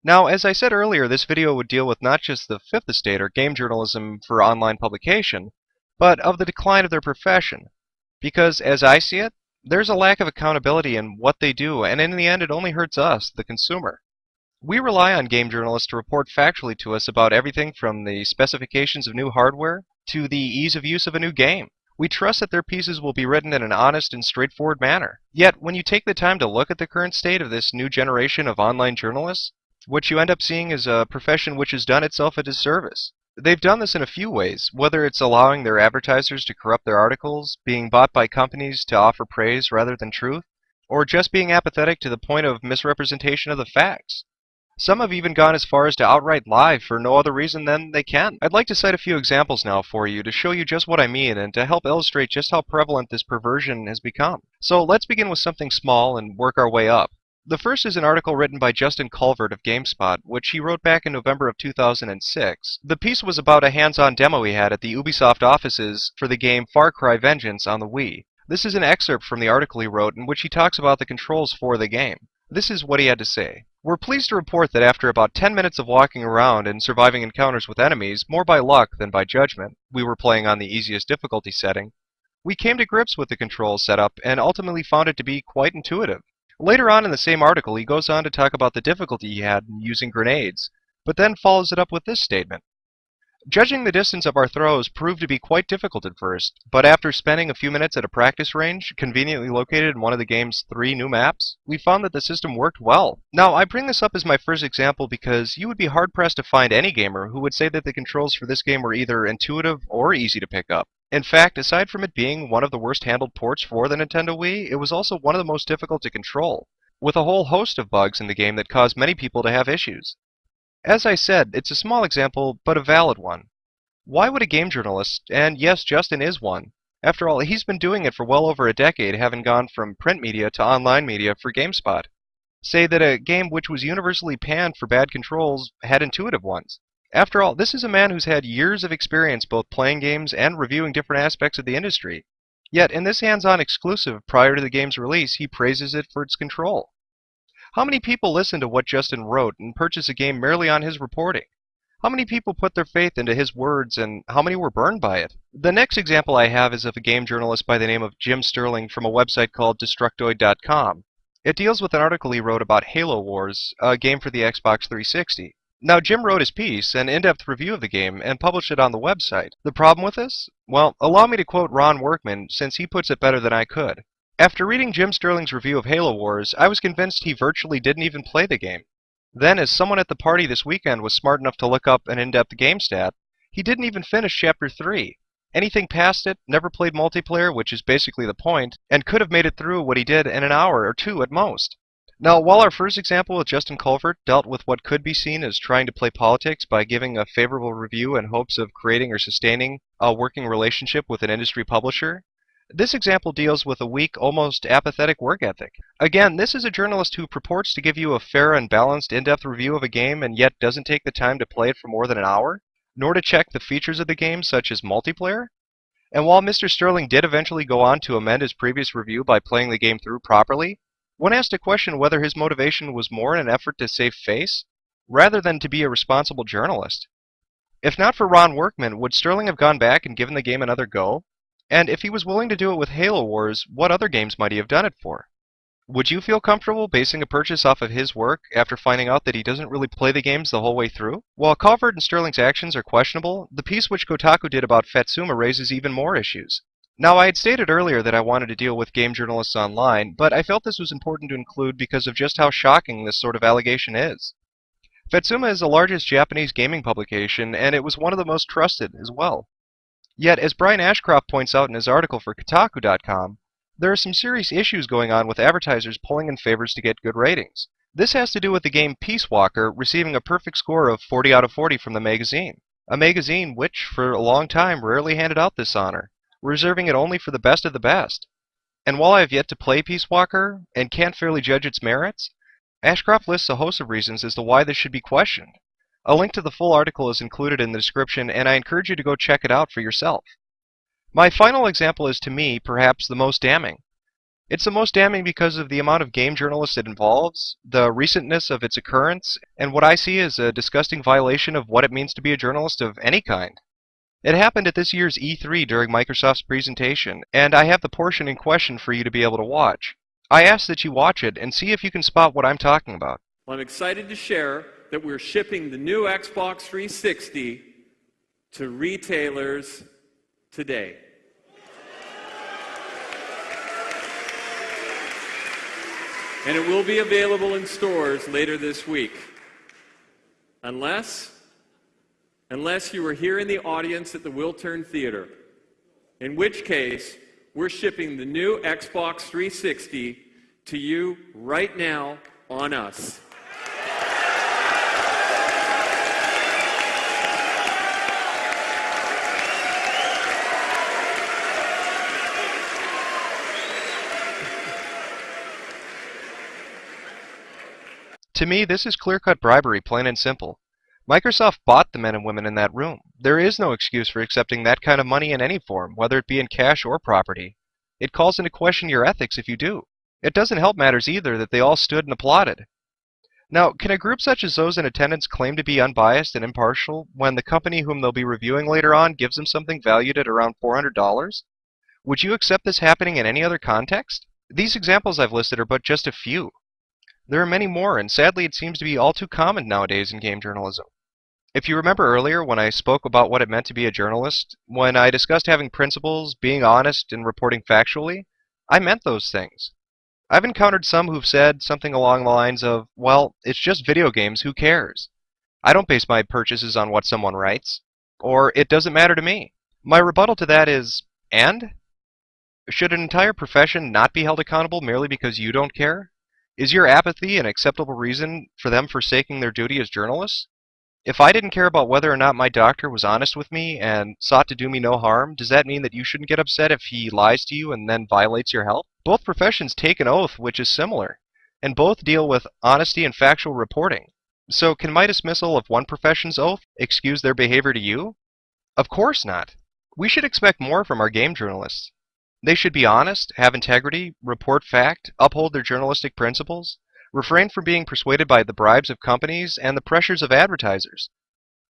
Now, as I said earlier, this video would deal with not just the fifth estate or game journalism for online publication, but of the decline of their profession. Because, as I see it, there's a lack of accountability in what they do, and in the end it only hurts us, the consumer. We rely on game journalists to report factually to us about everything from the specifications of new hardware to the ease of use of a new game. We trust that their pieces will be written in an honest and straightforward manner. Yet, when you take the time to look at the current state of this new generation of online journalists, what you end up seeing is a profession which has done itself a disservice. They've done this in a few ways, whether it's allowing their advertisers to corrupt their articles, being bought by companies to offer praise rather than truth, or just being apathetic to the point of misrepresentation of the facts. Some have even gone as far as to outright lie for no other reason than they can. I'd like to cite a few examples now for you to show you just what I mean and to help illustrate just how prevalent this perversion has become. So let's begin with something small and work our way up. The first is an article written by Justin Culvert of GameSpot, which he wrote back in November of 2006. The piece was about a hands-on demo he had at the Ubisoft offices for the game Far Cry Vengeance on the Wii. This is an excerpt from the article he wrote in which he talks about the controls for the game. This is what he had to say. We're pleased to report that after about 10 minutes of walking around and surviving encounters with enemies, more by luck than by judgment, we were playing on the easiest difficulty setting, we came to grips with the controls setup and ultimately found it to be quite intuitive. Later on in the same article, he goes on to talk about the difficulty he had in using grenades, but then follows it up with this statement. Judging the distance of our throws proved to be quite difficult at first, but after spending a few minutes at a practice range, conveniently located in one of the game's 3 new maps, we found that the system worked well. Now, I bring this up as my first example because you would be hard-pressed to find any gamer who would say that the controls for this game were either intuitive or easy to pick up. In fact, aside from it being one of the worst-handled ports for the Nintendo Wii, it was also one of the most difficult to control, with a whole host of bugs in the game that caused many people to have issues. As I said, it's a small example, but a valid one. Why would a game journalist, and yes, Justin is one, after all, he's been doing it for well over a decade, having gone from print media to online media for GameSpot, say that a game which was universally panned for bad controls had intuitive ones? After all, this is a man who's had years of experience both playing games and reviewing different aspects of the industry. Yet, in this hands-on exclusive prior to the game's release, he praises it for its control. How many people listen to what Justin wrote and purchase a game merely on his reporting? How many people put their faith into his words, and how many were burned by it? The next example I have is of a game journalist by the name of Jim Sterling from a website called Destructoid.com. It deals with an article he wrote about Halo Wars, a game for the Xbox 360. Now, Jim wrote his piece, an in-depth review of the game, and published it on the website. The problem with this? Well, allow me to quote Ron Workman, since he puts it better than I could. After reading Jim Sterling's review of Halo Wars, I was convinced he virtually didn't even play the game. Then, as someone at the party this weekend was smart enough to look up an in-depth game stat, he didn't even finish Chapter 3. Anything past it, never played multiplayer, which is basically the point, and could have made it through what he did in an hour or 2 at most. Now, while our first example with Justin Culvert dealt with what could be seen as trying to play politics by giving a favorable review in hopes of creating or sustaining a working relationship with an industry publisher, this example deals with a weak, almost apathetic work ethic. Again, this is a journalist who purports to give you a fair and balanced in-depth review of a game and yet doesn't take the time to play it for more than an hour, nor to check the features of the game such as multiplayer. And while Mr. Sterling did eventually go on to amend his previous review by playing the game through properly, one has to question whether his motivation was more in an effort to save face, rather than to be a responsible journalist. If not for Ron Workman, would Sterling have gone back and given the game another go? And if he was willing to do it with Halo Wars, what other games might he have done it for? Would you feel comfortable basing a purchase off of his work after finding out that he doesn't really play the games the whole way through? While Culvert and Sterling's actions are questionable, the piece which Kotaku did about Fatsuma raises even more issues. Now, I had stated earlier that I wanted to deal with game journalists online, but I felt this was important to include because of just how shocking this sort of allegation is. Fatsuma is the largest Japanese gaming publication, and it was one of the most trusted as well. Yet, as Brian Ashcroft points out in his article for Kotaku.com, there are some serious issues going on with advertisers pulling in favors to get good ratings. This has to do with the game Peace Walker receiving a perfect score of 40 out of 40 from the magazine, a magazine which, for a long time, rarely handed out this honor, reserving it only for the best of the best. And while I have yet to play Peace Walker, and can't fairly judge its merits, Ashcroft lists a host of reasons as to why this should be questioned. A link to the full article is included in the description, and I encourage you to go check it out for yourself. My final example is, to me, perhaps the most damning. It's the most damning because of the amount of game journalists it involves, the recentness of its occurrence, and what I see as a disgusting violation of what it means to be a journalist of any kind. It happened at this year's E3 during Microsoft's presentation, and I have the portion in question for you to be able to watch. I ask that you watch it and see if you can spot what I'm talking about. Well, I'm excited to share that we're shipping the new Xbox 360 to retailers today. And it will be available in stores later this week. Unless you were here in the audience at the Wiltern Theater, in which case we're shipping the new Xbox 360 to you right now on us. To me, this is clear-cut bribery, plain and simple. Microsoft bought the men and women in that room. There is no excuse for accepting that kind of money in any form, whether it be in cash or property. It calls into question your ethics if you do. It doesn't help matters either that they all stood and applauded. Now, can a group such as those in attendance claim to be unbiased and impartial when the company whom they'll be reviewing later on gives them something valued at around $400? Would you accept this happening in any other context? These examples I've listed are but just a few. There are many more, and sadly it seems to be all too common nowadays in game journalism. If you remember earlier when I spoke about what it meant to be a journalist, when I discussed having principles, being honest, and reporting factually, I meant those things. I've encountered some who've said something along the lines of, well, it's just video games, who cares? I don't base my purchases on what someone writes. Or, it doesn't matter to me. My rebuttal to that is, and? Should an entire profession not be held accountable merely because you don't care? Is your apathy an acceptable reason for them forsaking their duty as journalists? If I didn't care about whether or not my doctor was honest with me and sought to do me no harm, does that mean that you shouldn't get upset if he lies to you and then violates your health? Both professions take an oath which is similar, and both deal with honesty and factual reporting. So can my dismissal of one profession's oath excuse their behavior to you? Of course not. We should expect more from our game journalists. They should be honest, have integrity, report fact, uphold their journalistic principles, refrain from being persuaded by the bribes of companies and the pressures of advertisers.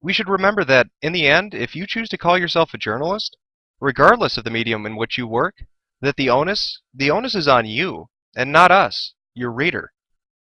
We should remember that, in the end, if you choose to call yourself a journalist, regardless of the medium in which you work, that the onus is on you, and not us, your reader.